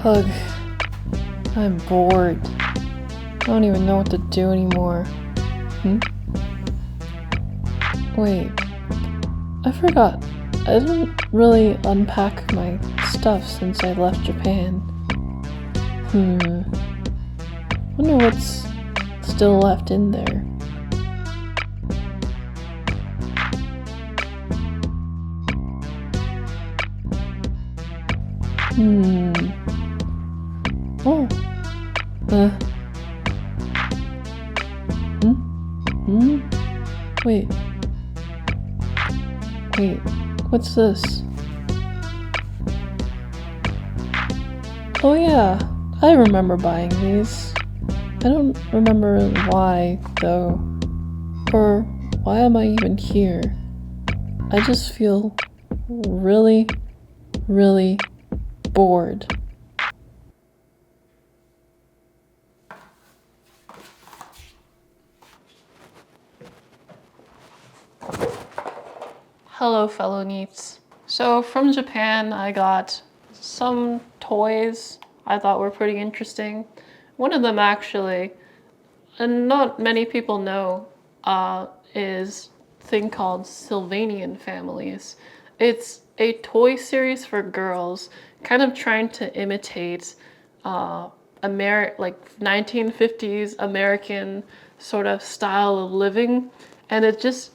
Ugh, I'm bored. I don't even know what to do anymore. Wait, I forgot. I didn't really unpack my stuff since I left Japan. Wonder what's still left in there. Oh. Wait. What's this? Oh yeah, I remember buying these. I don't remember why, though. Or why am I even here? I just feel really, really bored. Hello, fellow NEETs. So from Japan, I got some toys I thought were pretty interesting. One of them actually, and not many people know, is a thing called Sylvanian families. It's a toy series for girls, kind of trying to imitate like 1950s American sort of style of living, and it just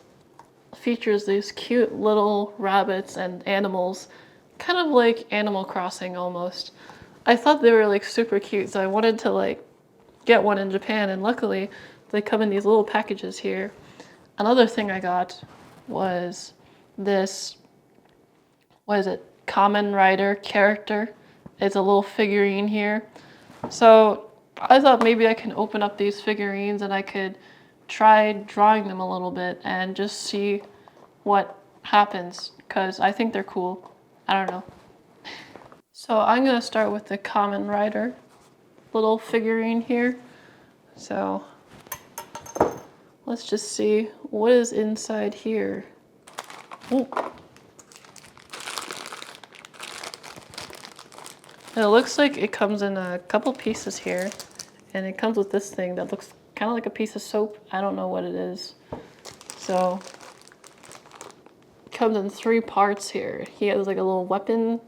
features these cute little rabbits and animals, kind of like Animal Crossing almost. I thought they were like super cute, so I wanted to like get one in Japan, and luckily they come in these little packages here. Another thing I got was this, what is it, Kamen Rider character. It's a little figurine here. So I thought maybe I can open up these figurines and I could try drawing them a little bit and just see what happens, because I think they're cool. I don't know. So I'm gonna start with the Kamen Rider little figurine here. So let's just see what is inside here. Ooh. It looks like it comes in a couple pieces here, and it comes with this thing that looks kind of like a piece of soap. I don't know what it is. So it comes in 3 parts here. He has like a little weapon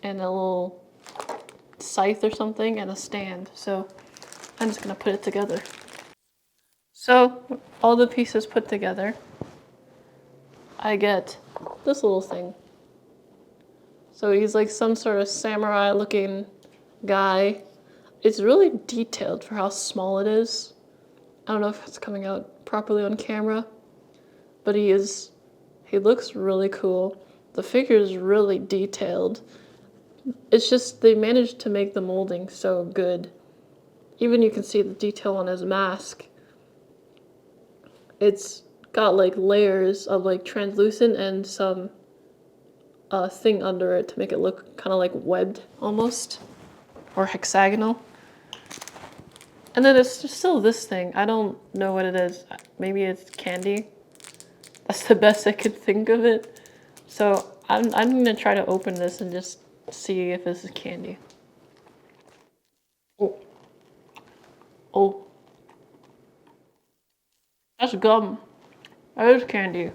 and a little scythe or something and a stand. So I'm just gonna put it together. So all the pieces put together, I get this little thing. So he's like some sort of samurai looking guy. It's really detailed for how small it is. I don't know if it's coming out properly on camera, but he looks really cool. The figure is really detailed. It's just they managed to make the molding so good. Even you can see the detail on his mask. It's got like layers of like translucent and some thing under it to make it look kind of like webbed almost, or hexagonal. And then it's just still this thing. I don't know what it is. Maybe it's candy. That's the best I could think of it. So I'm gonna try to open this and just see if this is candy. Oh, that's gum. That is candy.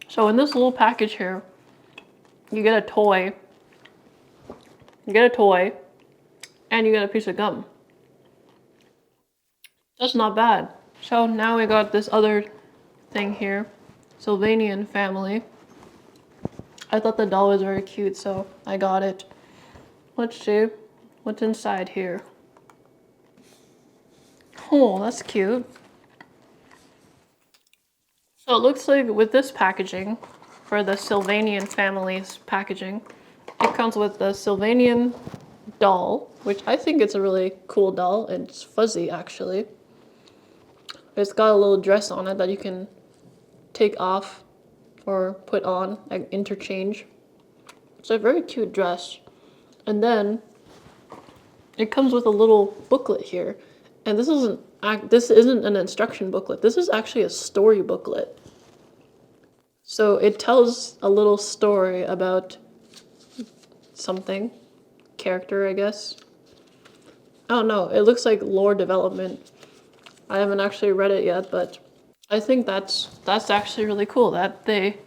So in this little package here, you get a toy. And you get a piece of gum. That's not bad. So now we got this other thing here, Sylvanian family. I thought the doll was very cute, so I got it. Let's see what's inside here. Oh, that's cute. So it looks like with this packaging, for the Sylvanian family's packaging, it comes with the Sylvanian doll, which I think it's a really cool doll, and it's fuzzy actually. It's got a little dress on it that you can take off or put on, like interchange. It's a very cute dress. And then it comes with a little booklet here. And this isn't an instruction booklet. This is actually a story booklet. So it tells a little story about something character, I guess. Oh no, it looks like lore development. I haven't actually read it yet, but I think that's actually really cool that they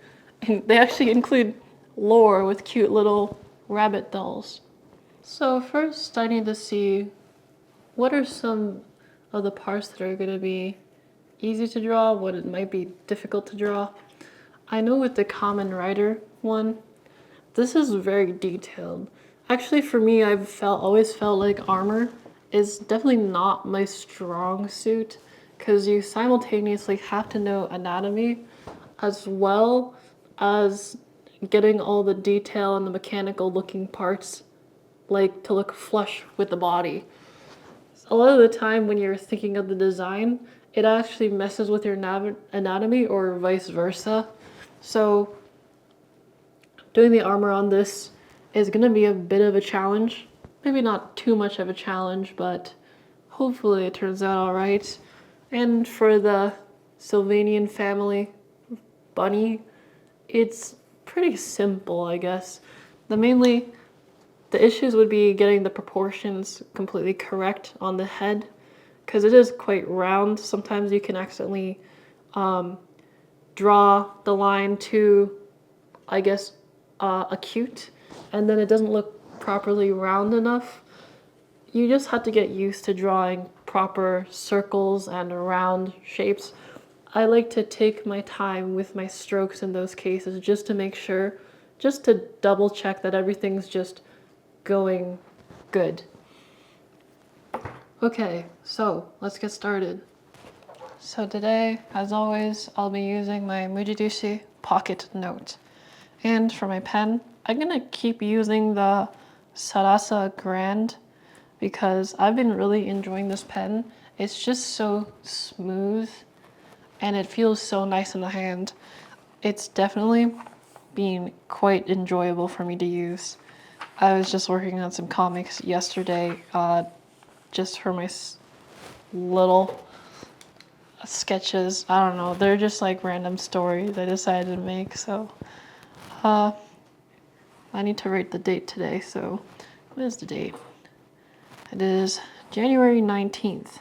actually include lore with cute little rabbit dolls. So first I need to see what are some of the parts that are going to be easy to draw, what it might be difficult to draw. I know with the Common Rider one, this is very detailed. Actually, for me, always felt like armor is definitely not my strong suit because you simultaneously have to know anatomy as well as getting all the detail and the mechanical looking parts like to look flush with the body. A lot of the time when you're thinking of the design, it actually messes with your anatomy or vice versa. So doing the armor on this is going to be a bit of a challenge. Maybe not too much of a challenge, but hopefully it turns out all right. And for the Sylvanian family bunny, it's pretty simple, I guess. The issues would be getting the proportions completely correct on the head, because it is quite round. Sometimes you can accidentally draw the line too, I guess, acute, and then it doesn't look properly round enough. You just have to get used to drawing proper circles and round shapes. I like to take my time with my strokes in those cases just to make sure, just to double check that everything's just going good. Okay, so let's get started. So today, as always, I'll be using my Mujidushi Pocket Note. And for my pen, I'm gonna keep using the Sarasa Grand because I've been really enjoying this pen. It's just so smooth and it feels so nice in the hand. It's definitely been quite enjoyable for me to use. I was just working on some comics yesterday, just for my little sketches. I don't know, they're just like random stories I decided to make, so I need to write the date today, so what is the date? It is January 19th,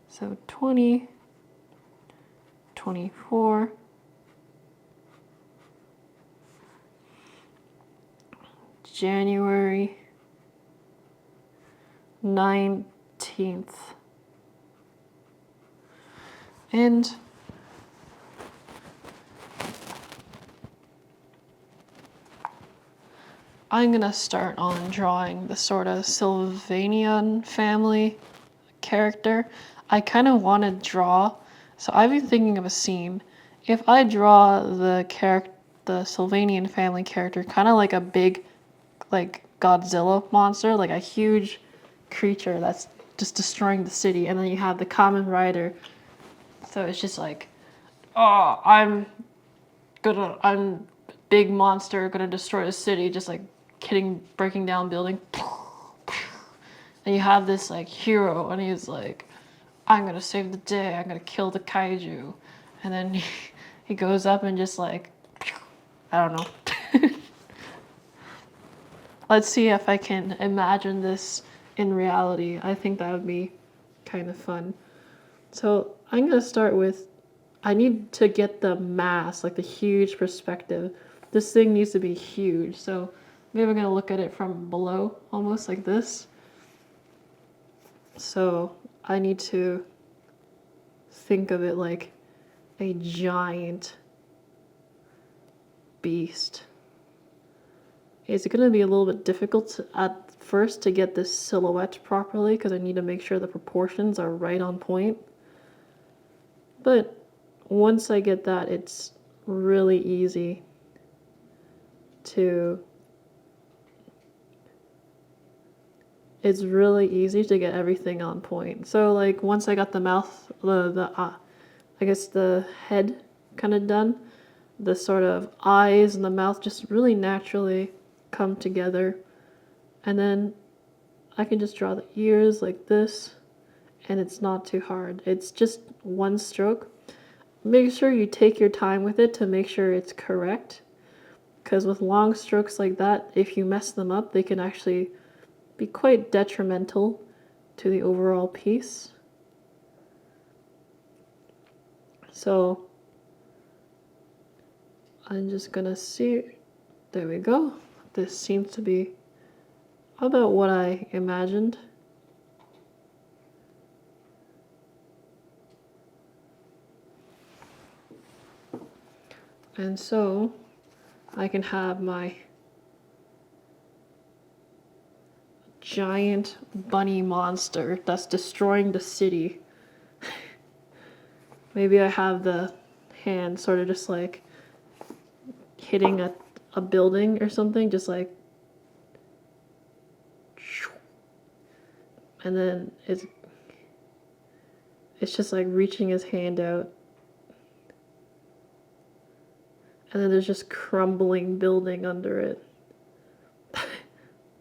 so 2024. January 19th. And I'm gonna start on drawing the sort of Sylvanian family character. I kind of want to draw, so I've been thinking of a scene. If I draw the Sylvanian family character, kind of like a big, like Godzilla monster, like a huge creature that's just destroying the city, and then you have the Common Rider. So it's just like, oh, I'm big monster, gonna destroy the city, just like breaking down building. And you have this like hero, and he's like, I'm gonna save the day, I'm gonna kill the kaiju. And then he goes up and just like, I don't know. Let's see if I can imagine this in reality. I think that would be kind of fun. So I'm gonna start with, I need to get the mass, like the huge perspective. This thing needs to be huge. So maybe I'm gonna look at it from below, almost like this. So I need to think of it like a giant beast. It's gonna be a little bit difficult at first to get this silhouette properly because I need to make sure the proportions are right on point. But once I get that, it's really easy to get everything on point. So like once I got the mouth, I guess the head kind of done, the sort of eyes and the mouth just really naturally come together. And then I can just draw the ears like this, and it's not too hard. It's just one stroke. Make sure you take your time with it to make sure it's correct. because with long strokes like that, if you mess them up, they can actually be quite detrimental to the overall piece. So I'm just gonna see, there we go. This seems to be about what I imagined. And so I can have my giant bunny monster that's destroying the city. Maybe I have the hand sort of just like hitting a building or something, just like, and then it's just like reaching his hand out, and then there's just crumbling building under it.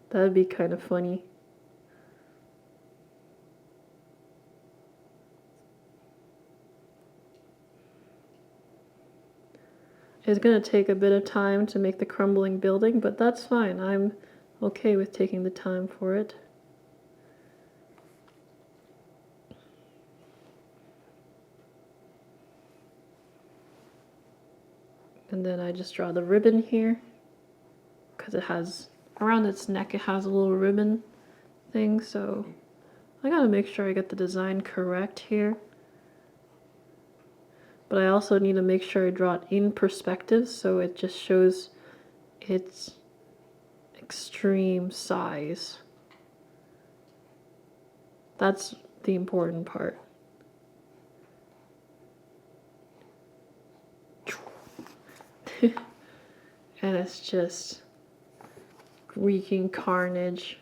That'd be kind of funny. It's gonna take a bit of time to make the crumbling building, but that's fine. I'm okay with taking the time for it. And then I just draw the ribbon here, because it has, around its neck it has a little ribbon thing, so I gotta make sure I get the design correct here. But I also need to make sure I draw it in perspective so it just shows its extreme size. That's the important part. And it's just wreaking carnage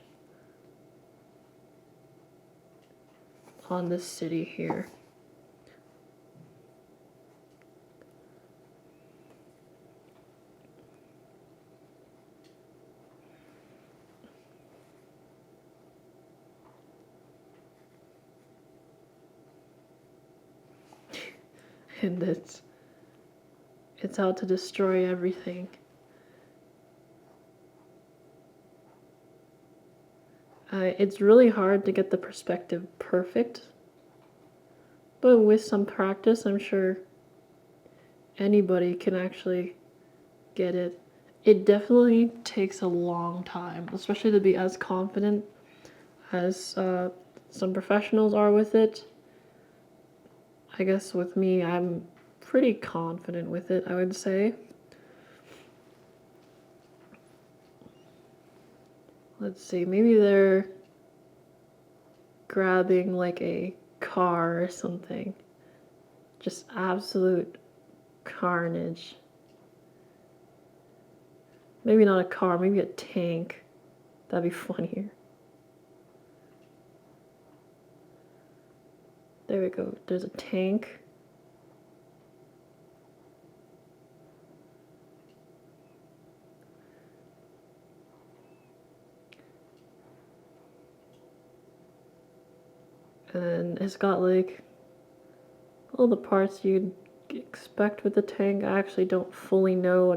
on this city here. And it's out to destroy everything. It's really hard to get the perspective perfect, but with some practice, I'm sure anybody can actually get it. It definitely takes a long time, especially to be as confident as some professionals are with it. I guess with me, I'm pretty confident with it, I would say. Let's see, maybe they're grabbing like a car or something. Just absolute carnage. Maybe not a car, maybe a tank. That'd be funnier. There we go, there's a tank. And it's got like all the parts you'd expect with a tank. I actually don't fully know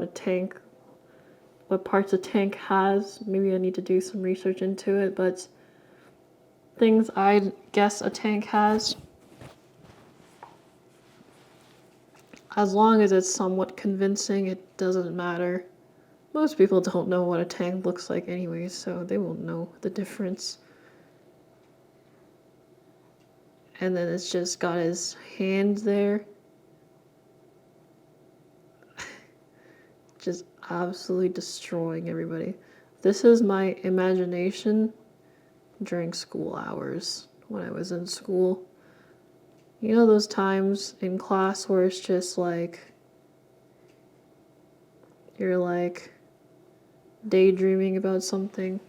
what parts a tank has. Maybe I need to do some research into it, but things I'd guess a tank has, as long as it's somewhat convincing, it doesn't matter. Most people don't know what a tank looks like anyways, so they won't know the difference. And then it's just got his hand there. Just absolutely destroying everybody. This is my imagination during school hours when I was in school. You know those times in class where it's just like, you're like daydreaming about something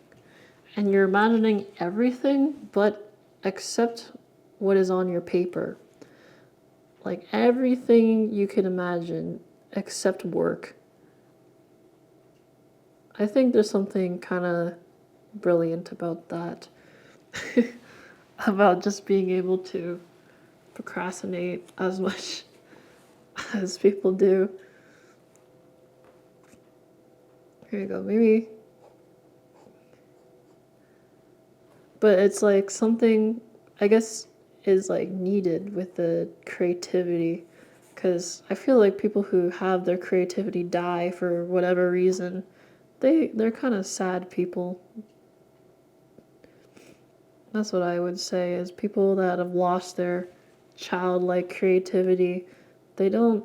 and you're imagining everything but except what is on your paper. Like everything you can imagine except work. I think there's something kind of brilliant about that. About just being able to procrastinate as much as people do. Here you go, maybe. But it's like something, I guess, is like needed with the creativity. Because I feel like people who have their creativity die for whatever reason, they're kind of sad people. That's what I would say, is people that have lost their childlike creativity, they don't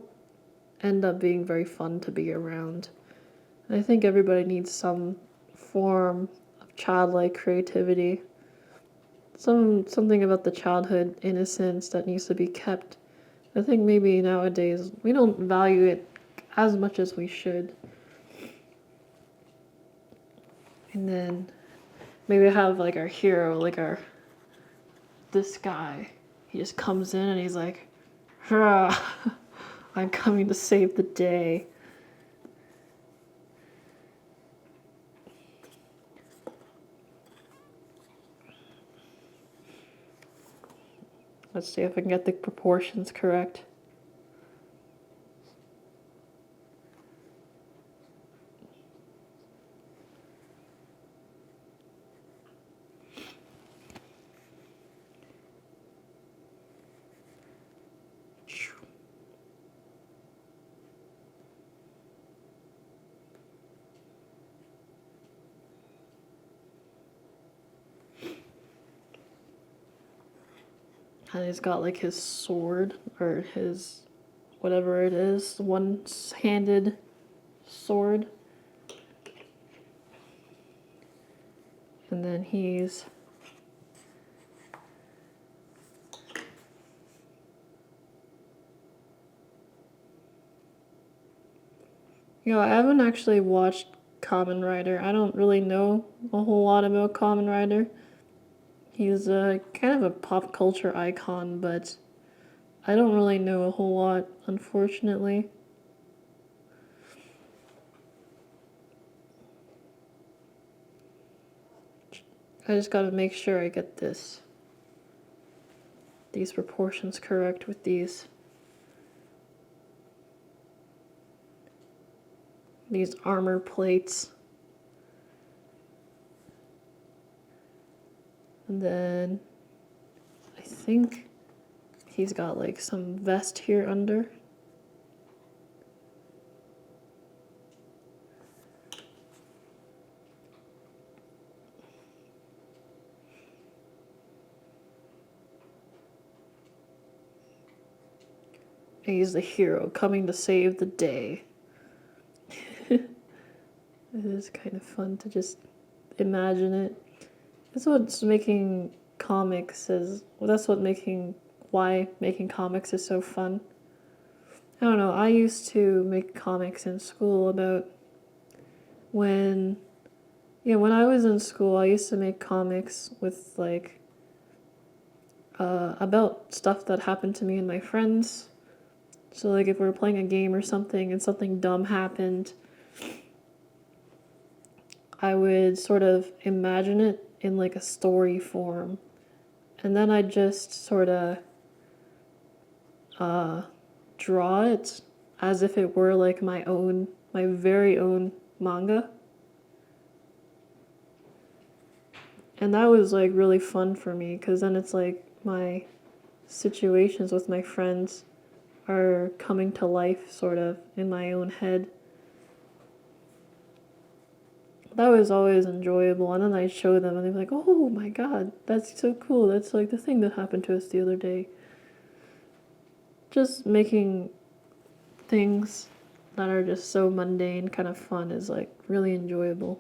end up being very fun to be around. And I think everybody needs some form of childlike creativity. Something about the childhood innocence that needs to be kept. I think maybe nowadays we don't value it as much as we should. And then maybe have like our hero, like this guy. He just comes in and he's like, "Hurrah, I'm coming to save the day." Let's see if I can get the proportions correct. And he's got like his sword, or his whatever it is, one-handed sword. And then he's I haven't actually watched Kamen Rider. I don't really know a whole lot about Kamen Rider. He's a kind of a pop culture icon, but I don't really know a whole lot, unfortunately. I just gotta make sure I get these proportions correct with these armor plates. And then I think he's got like some vest here under. And he's the hero coming to save the day. It is kind of fun to just imagine it. That's what's making comics is, well, that's what why making comics is so fun. I don't know, I used to make comics in school about when I was in school, I used to make comics with like about stuff that happened to me and my friends. So like if we were playing a game or something and something dumb happened, I would sort of imagine it in like a story form. And then I'd just sort of draw it as if it were like my very own manga. And that was like really fun for me, because then it's like my situations with my friends are coming to life sort of in my own head. That was always enjoyable. And then I'd show them and they'd be like, "Oh my god, that's so cool. That's like the thing that happened to us the other day." Just making things that are just so mundane kind of fun is like really enjoyable.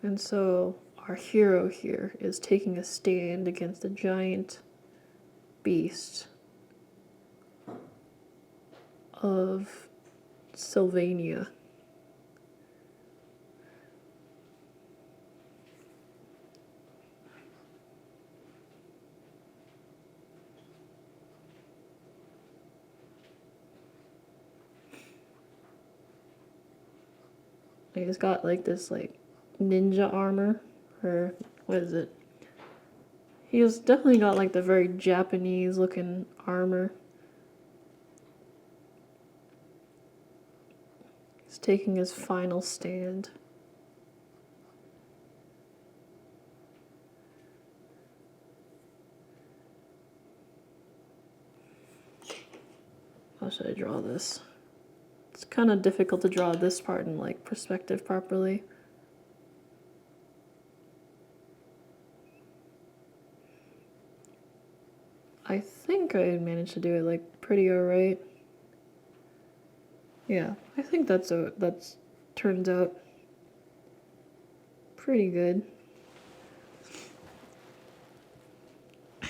And so our hero here is taking a stand against a giant beast of Sylvania. He's got like this like ninja armor, or what is it? He's definitely got like the very Japanese looking armor. He's taking his final stand. How should I draw this? It's kind of difficult to draw this part in like perspective properly. I think I managed to do it like pretty alright. Yeah, I think that's turns out pretty good.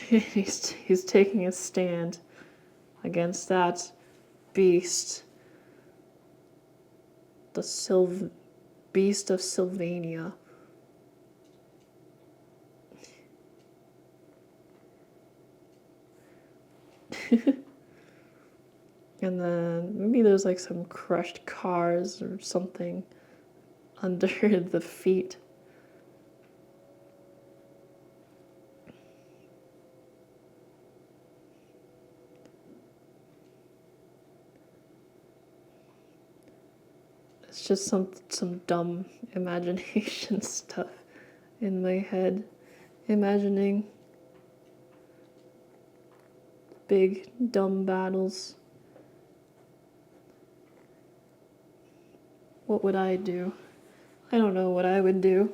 he's taking a stand against that beast, the beast of Sylvania. And then maybe there's like some crushed cars or something under the feet. It's just some dumb imagination stuff in my head. Imagining big dumb battles. What would I do? I don't know what I would do.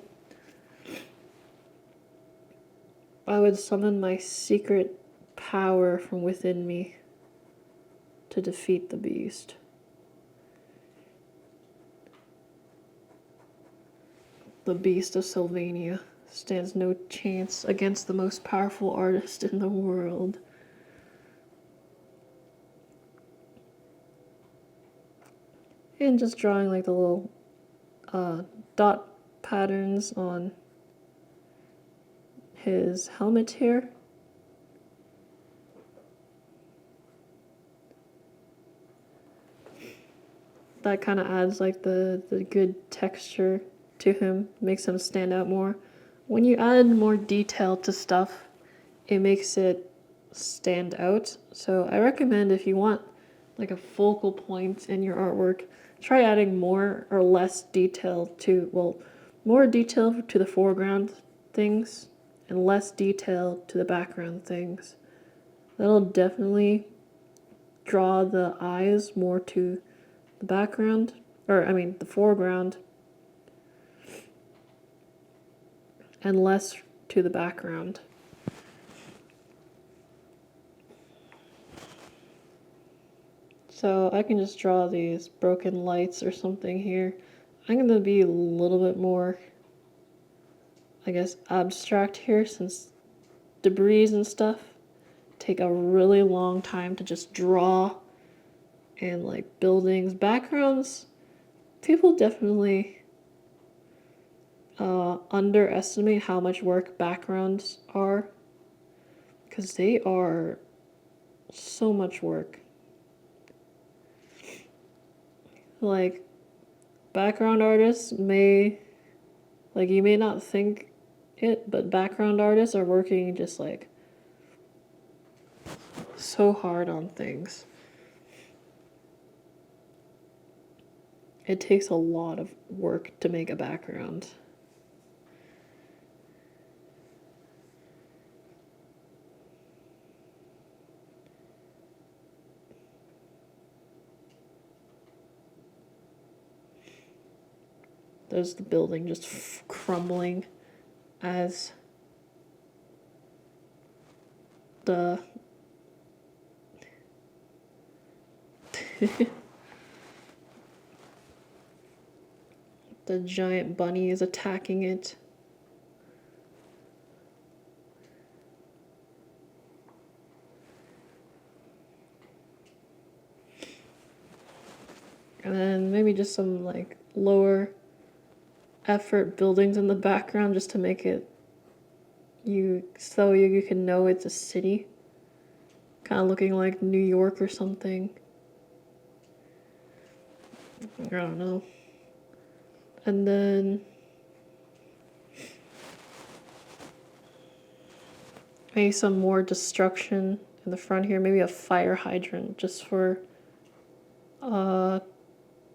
I would summon my secret power from within me to defeat the beast. The beast of Sylvania stands no chance against the most powerful artist in the world. And just drawing like the little dot patterns on his helmet here. That kind of adds like the good texture to him, makes him stand out more. When you add more detail to stuff, it makes it stand out. So I recommend if you want like a focal point in your artwork, try adding more or less detail to, well, more detail to the foreground things and less detail to the background things. That'll definitely draw the eyes more to the background, or I mean the foreground, and less to the background. So I can just draw these broken lights or something here. I'm going to be a little bit more, I guess, abstract here, since debris and stuff take a really long time to just draw, and like buildings, backgrounds, people definitely underestimate how much work backgrounds are, because they are so much work. Like, background artists may, like, you may not think it, but background artists are working just like so hard on things. It takes a lot of work to make a background. There's the building just crumbling as the the giant bunny is attacking it. And then maybe just some like lower effort buildings in the background just to make it you can know it's a city. Kind of looking like New York or something. I don't know. And then Maybe some more destruction in the front here. Maybe a fire hydrant just for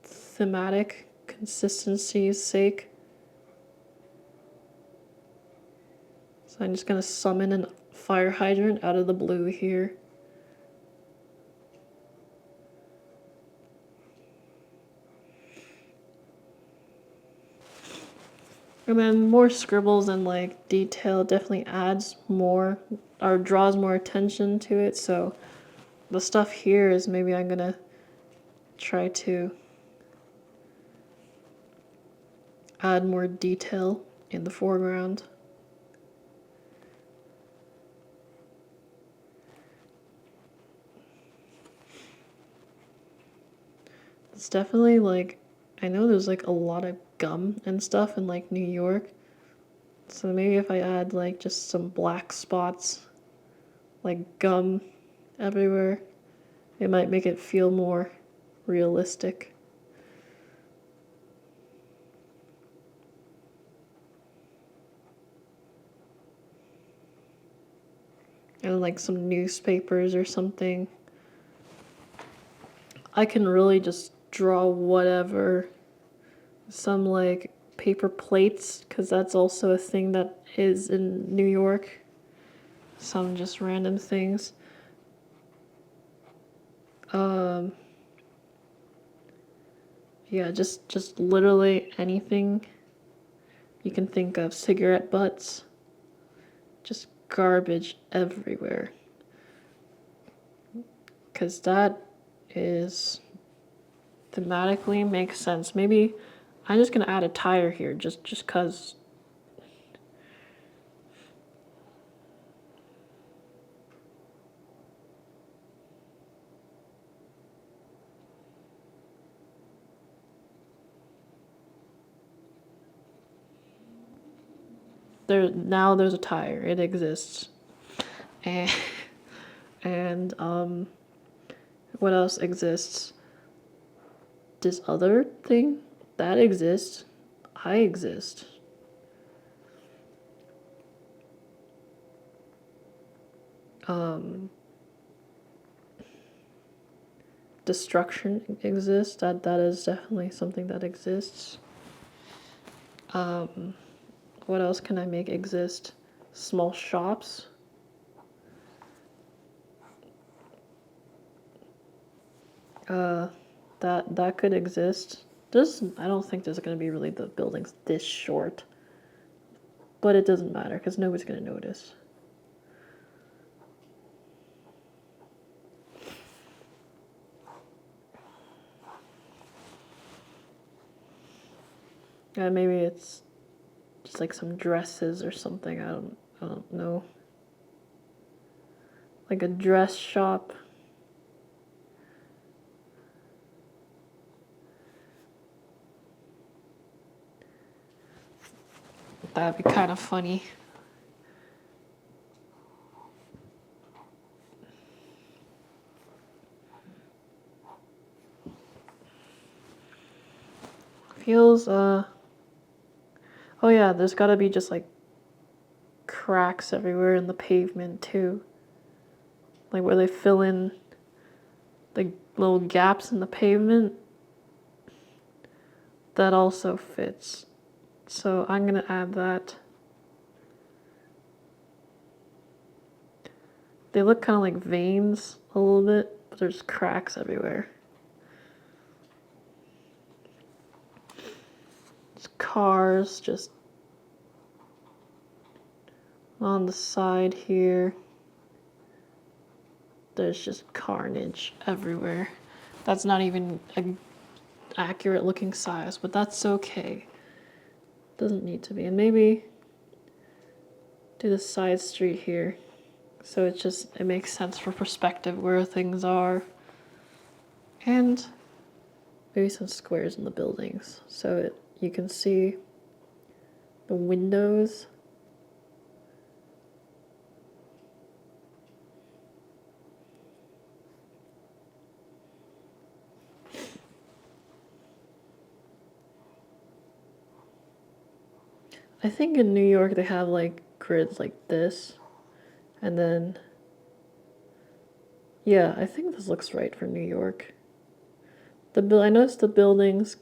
thematic consistency's sake. So I'm just gonna summon a fire hydrant out of the blue here. And then more scribbles and like detail definitely adds more or draws more attention to it. So the stuff here is maybe I'm gonna try to add more detail in the foreground. It's definitely like, I know there's like a lot of gum and stuff in like New York. So maybe if I add like just some black spots, like gum everywhere, it might make it feel more realistic. And like some newspapers or something. I can really just draw whatever. Some like paper plates, because that's also a thing that is in New York. Some just random things. Yeah, just literally anything you can think of. Cigarette butts. Just garbage everywhere. Because that is thematically makes sense. Maybe I'm just gonna add a tire here just cause. Now there's a tire. It exists. And what else exists? This other thing that exists. I exist. Destruction exists. That is definitely something that exists. What else can I make exist? Small shops. That could exist. I don't think there's gonna be really the buildings this short. But it doesn't matter because nobody's gonna notice. Yeah, maybe it's just like some dresses or something. I don't know. Like a dress shop. That'd be kind of funny. Feels oh yeah, there's gotta be just like cracks everywhere in the pavement too. Like where they fill in the little gaps in the pavement. That also fits. So I'm gonna add that. They look kind of like veins a little bit, but there's cracks everywhere. There's cars just on the side here. There's just carnage everywhere. That's not even an accurate looking size, but that's okay. Doesn't need to be. And maybe do the side street here. So it makes sense for perspective where things are. And maybe some squares in the buildings so you can see the windows. I think in New York they have like grids like this, And then, yeah, I think this looks right for New York. I noticed the buildings,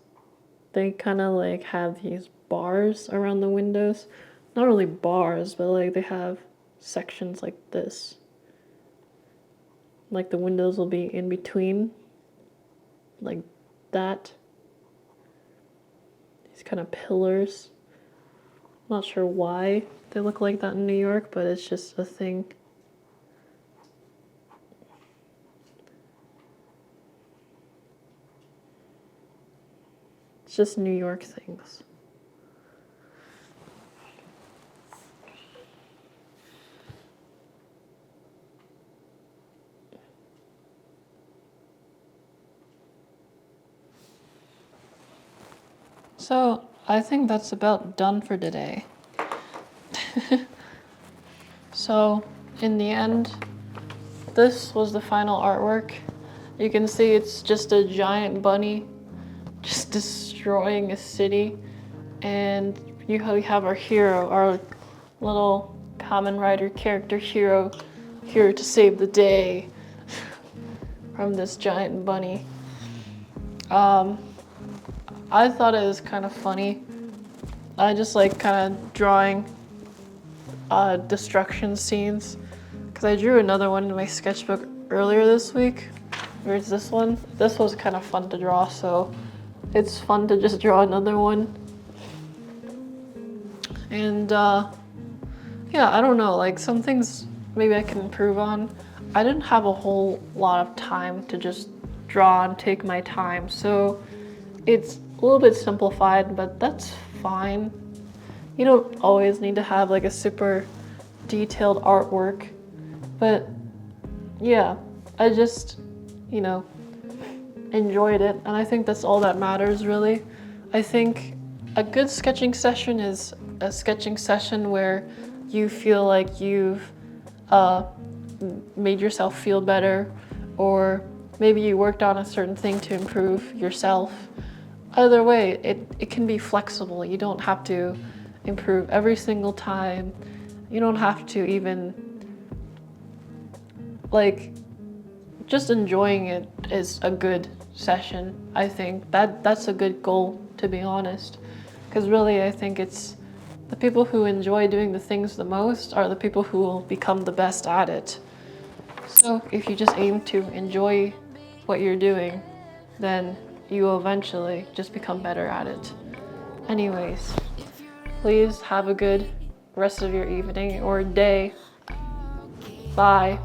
they kind of like have these bars around the windows. Not really bars, but like they have sections like this. Like the windows will be in between, like that. These kind of pillars. Not sure why they look like that in New York, but it's just a thing. It's just New York things. So I think that's about done for today. So in the end, this was the final artwork. You can see it's just a giant bunny just destroying a city. And we have our hero, our little Kamen Rider character hero, here to save the day from this giant bunny. I thought it was kind of funny. I just like kind of drawing destruction scenes, because I drew another one in my sketchbook earlier this week. Where's this one? This was kind of fun to draw, so it's fun to just draw another one. And yeah, I don't know, like some things maybe I can improve on. I didn't have a whole lot of time to just draw and take my time, so it's a little bit simplified, but that's fine. You don't always need to have like a super detailed artwork, but yeah, I just, you know, enjoyed it, and I think that's all that matters really. I think a good sketching session is a sketching session where you feel like you've made yourself feel better, or maybe you worked on a certain thing to improve yourself. Either way, it can be flexible. You don't have to improve every single time. You don't have to even, like, just enjoying it is a good session. I think that's a good goal, to be honest. Because really, I think it's the people who enjoy doing the things the most are the people who will become the best at it. So if you just aim to enjoy what you're doing, then you will eventually just become better at it. Anyways, please have a good rest of your evening or day. Bye.